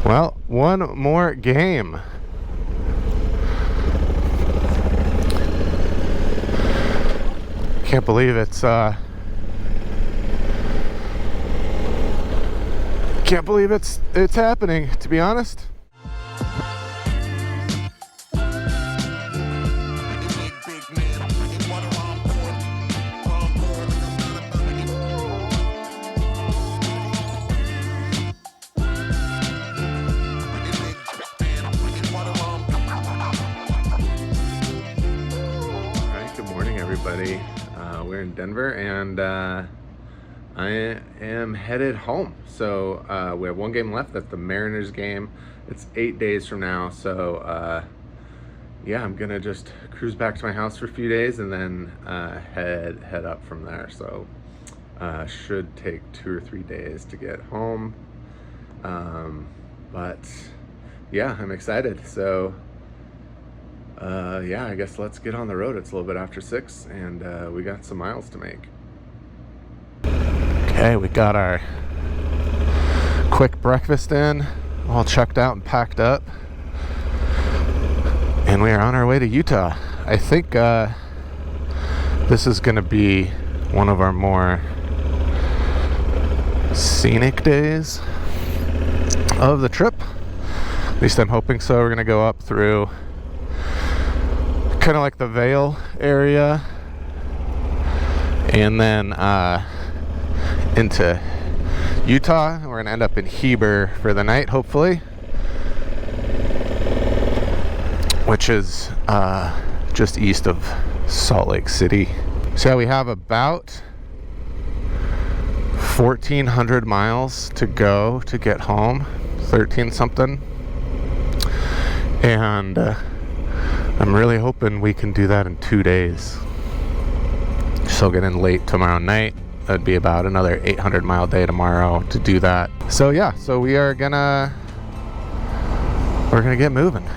Well, one more game. Can't believe it's happening, to be honest. Everybody, we're in Denver, and I am headed home. So we have one game left. That's the Mariners game. It's 8 days from now. So yeah, I'm gonna just cruise back to my house for a few days and then head up from there. So should take 2 or 3 days to get home. But yeah, I'm excited. So yeah, I guess let's get on the road. It's a little bit after 6, and we got some miles to make. Okay, we got our quick breakfast in, all checked out and packed up, and we are on our way to Utah. I think this is going to be one of our more scenic days of the trip. At least I'm hoping so. We're going to go up through kind of like the Vale area, and then into Utah. We're gonna end up in Heber for the night, hopefully, which is just east of Salt Lake City. So yeah, we have about 1,400 miles to go to get home, 13 something, and I'm really hoping we can do that in 2 days. So get in late tomorrow night. That'd be about another 800 mile day tomorrow to do that. So yeah, so we're gonna get moving.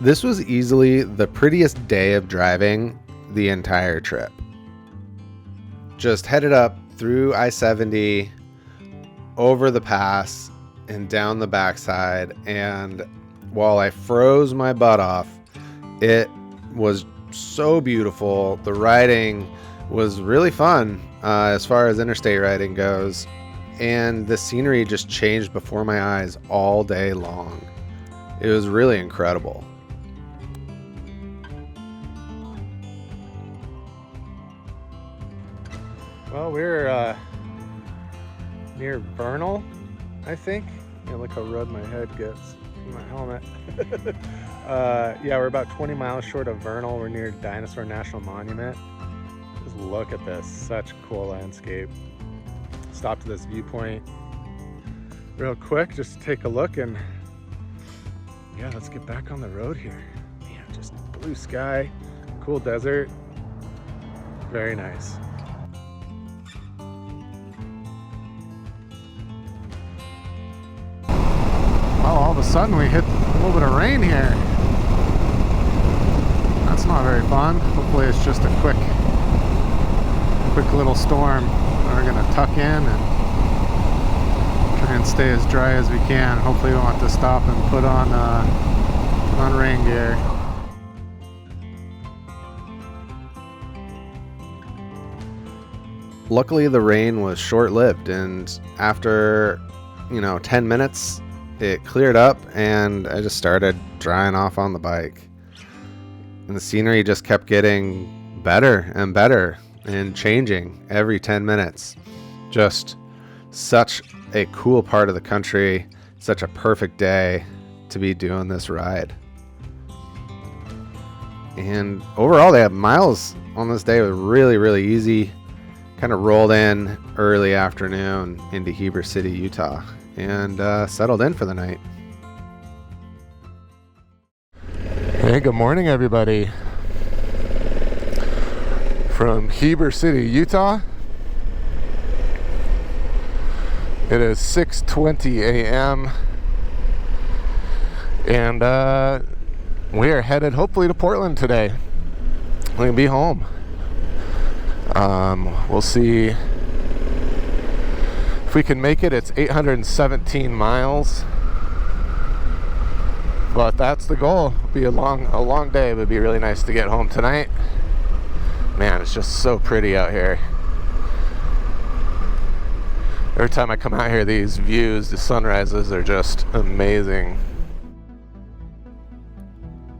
This was easily the prettiest day of driving the entire trip. Just headed up through I-70, over the pass, and down the backside, and while I froze my butt off, it was so beautiful. The riding was really fun as far as interstate riding goes, and the scenery just changed before my eyes all day long. It was really incredible. Well, we're near Vernal, I think. Look how red my head gets from my helmet. Yeah, we're about 20 miles short of Vernal. We're near Dinosaur National Monument. Just look at this, such a cool landscape. Stop to this viewpoint real quick, just take a look, and yeah, let's get back on the road here. Man, just blue sky, cool desert, very nice. Well, all of a sudden we hit a little bit of rain here. That's not very fun. Hopefully it's just a quick little storm. We're gonna tuck in and try and stay as dry as we can. Hopefully we won't have to stop and put on rain gear. Luckily the rain was short-lived, and after 10 minutes it cleared up, and I just started drying off on the bike. And the scenery just kept getting better and better and changing every 10 minutes. Just such a cool part of the country, such a perfect day to be doing this ride. And overall, the miles on this day was really, really easy. Kind of rolled in early afternoon into Heber City, Utah, and settled in for the night. Hey, good morning, everybody. From Heber City, Utah. It is 6:20 a.m. and we are headed hopefully to Portland today. We can be home. We'll see If we can make it, it's 817 miles. But that's the goal. It'll be a long day. It would be really nice to get home tonight. Man, it's just so pretty out here. Every time I come out here, these views, the sunrises are just amazing.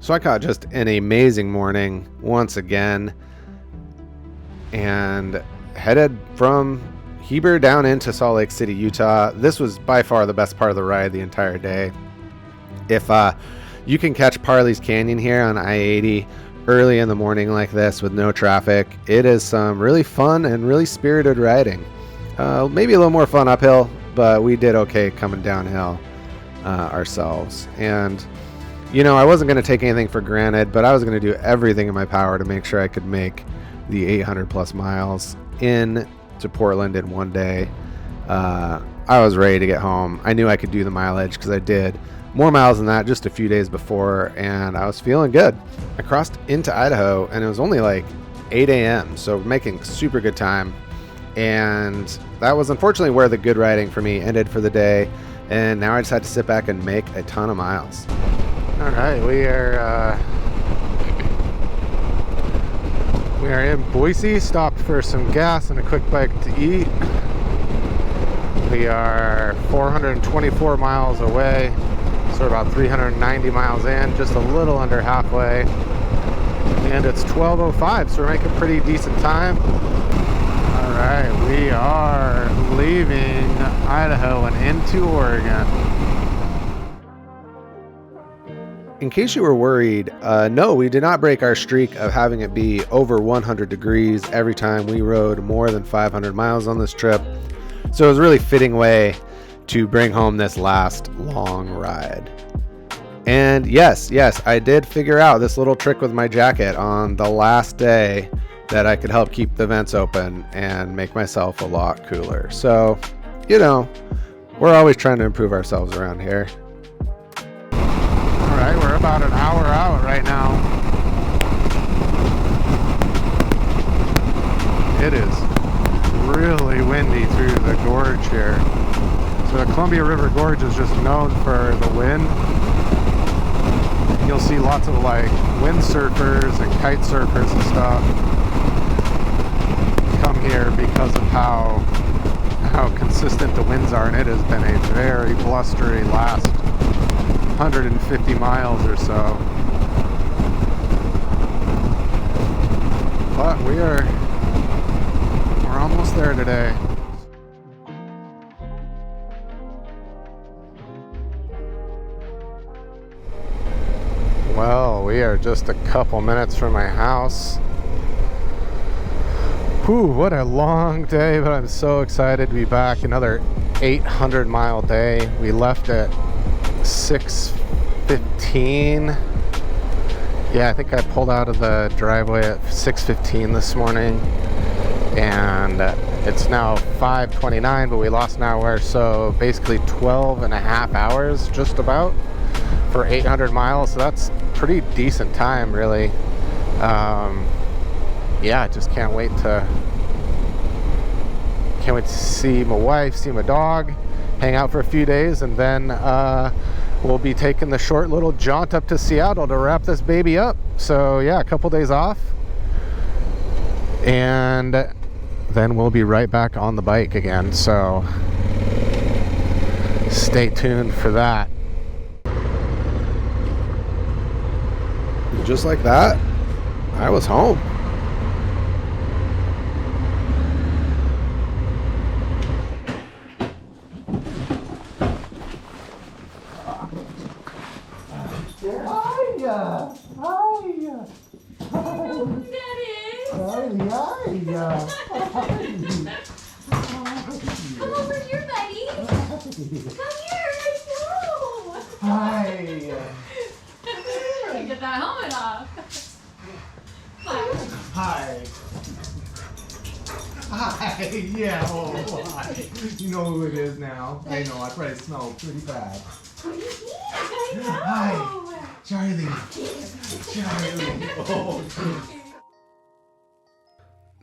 So I caught just an amazing morning once again and headed from Heber down into Salt Lake City, Utah. This was by far the best part of the ride the entire day. If you can catch Parley's Canyon here on I-80 early in the morning like this with no traffic, it is some really fun and really spirited riding. Maybe a little more fun uphill, but we did okay coming downhill ourselves. And, you know, I wasn't going to take anything for granted, but I was going to do everything in my power to make sure I could make the 800 plus miles in to Portland in one day. I was ready to get home. I knew I could do the mileage because I did more miles than that just a few days before, and I was feeling good. I crossed into Idaho and it was only like 8 a.m. so making super good time, and that was unfortunately where the good riding for me ended for the day, and now I just had to sit back and make a ton of miles. All right, we are in Boise, stopped for some gas and a quick bite to eat. We are 424 miles away. So we're about 390 miles in, just a little under halfway. And it's 12:05, so we're making pretty decent time. All right, we are leaving Idaho and into Oregon. In case you were worried, no, we did not break our streak of having it be over 100 degrees every time we rode more than 500 miles on this trip. So it was a really fitting way to bring home this last long ride. And yes, I did figure out this little trick with my jacket on the last day that I could help keep the vents open and make myself a lot cooler. So, you know, we're always trying to improve ourselves around here. All right, we're about an hour out right now. It is really windy through the gorge here. So the Columbia River Gorge is just known for the wind. You'll see lots of like windsurfers and kite surfers and stuff come here because of how consistent the winds are, and it has been a very blustery last 150 miles or so. But we're almost there today. Well, we are just a couple minutes from my house. Whew, what a long day, but I'm so excited to be back. Another 800-mile day. We left at 6:15. Yeah, I think I pulled out of the driveway at 6:15 this morning, and it's now 5:29, but we lost an hour, so basically 12 and a half hours just about for 800 miles. So that's pretty decent time, really. Yeah, just can't wait to see my wife, see my dog, hang out for a few days, and then we'll be taking the short little jaunt up to Seattle to wrap this baby up. So yeah, a couple days off, and then we'll be right back on the bike again. So stay tuned for that. Just like that, I was home. Come over here, buddy. Come here, let's go. Hi. Get that helmet off. Hi. Hi. Yeah. Oh, hi. You know who it is now. I know. I probably smell pretty bad. Hi, Charlie. Charlie. Oh.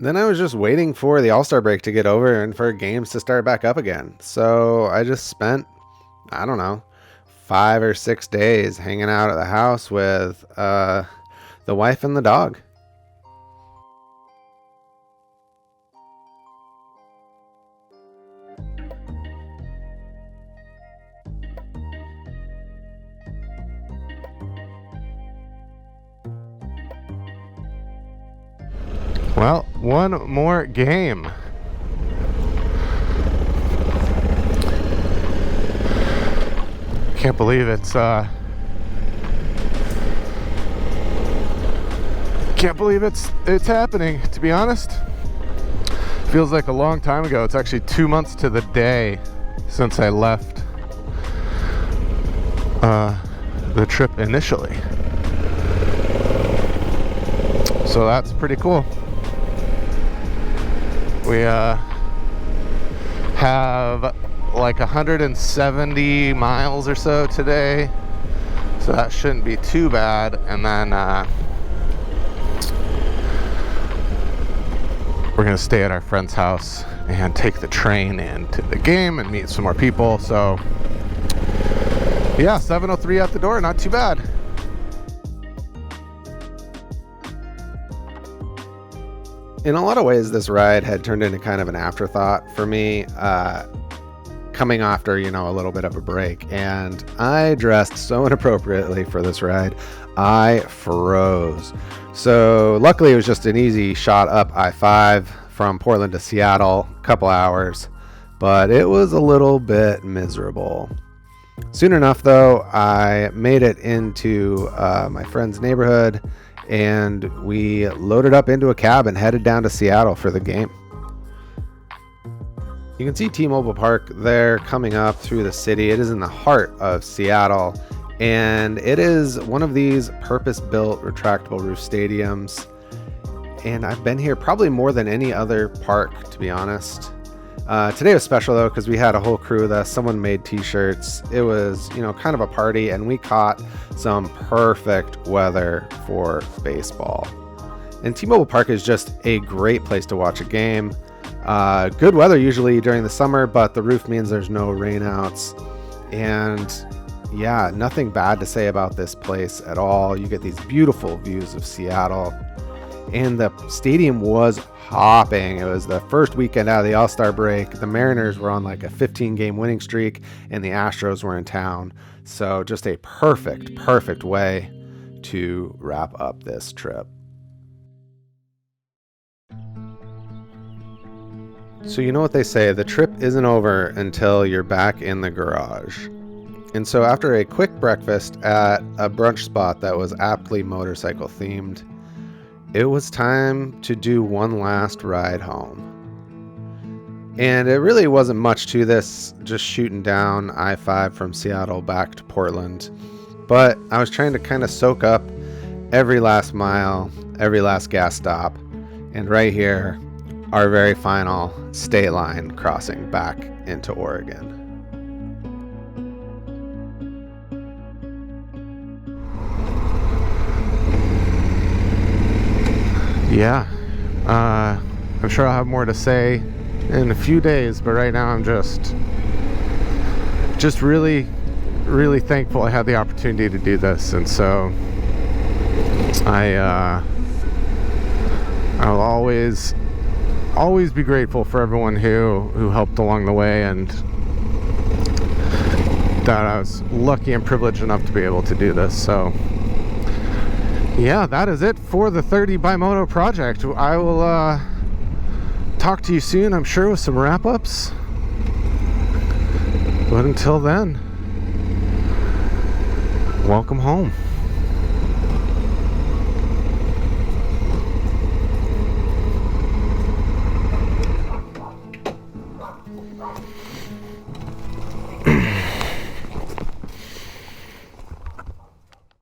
then I was just waiting for the All-Star break to get over and for games to start back up again. So I just spent, I don't know, 5 or 6 days hanging out at the house with the wife and the dog. Well, one more game. Can't believe it's happening, to be honest. Feels like a long time ago. It's actually 2 months to the day since I left the trip initially. So that's pretty cool. We have like 170 miles or so today, so that shouldn't be too bad. And then we're gonna stay at our friend's house and take the train into the game and meet some more people. So yeah, 7:03 at the door, not too bad. In a lot of ways, this ride had turned into kind of an afterthought for me, coming after, you know, a little bit of a break. And I dressed so inappropriately for this ride. I froze. So luckily, it was just an easy shot up I-5 from Portland to Seattle, a couple hours. But it was a little bit miserable. Soon enough, though, I made it into my friend's neighborhood, and we loaded up into a cab and headed down to Seattle for the game. You can see T-Moible Park there coming up through the city. It is in the heart of Seattle, and it is one of these purpose-built retractable roof stadiums. And I've been here probably more than any other park, to be honest. Today was special though, because we had a whole crew with us. Someone made t-shirts. It was, you know, kind of a party, and we caught some perfect weather for baseball. And T-Moible Park is just a great place to watch a game. Good weather usually during the summer, but the roof means there's no rainouts. And yeah, nothing bad to say about this place at all. You get these beautiful views of Seattle. And the stadium was hopping. It was the first weekend out of the All-Star break. The Mariners were on like a 15-game winning streak, and the Astros were in town. So just a perfect way to wrap up this trip. So you know what they say, the trip isn't over until you're back in the garage. And so after a quick breakfast at a brunch spot that was aptly motorcycle themed, it was time to do one last ride home. And it really wasn't much to this, just shooting down I-5 from Seattle back to Portland. But I was trying to kind of soak up every last mile, every last gas stop. And right here, our very final state line crossing back into Oregon. Yeah, I'm sure I'll have more to say in a few days, but right now I'm just really thankful I had the opportunity to do this. And so I will always be grateful for everyone who helped along the way, and that I was lucky and privileged enough to be able to do this. So yeah, that is it for the 30 by Moto project. I will talk to you soon, I'm sure, with some wrap-ups. But until then, welcome home.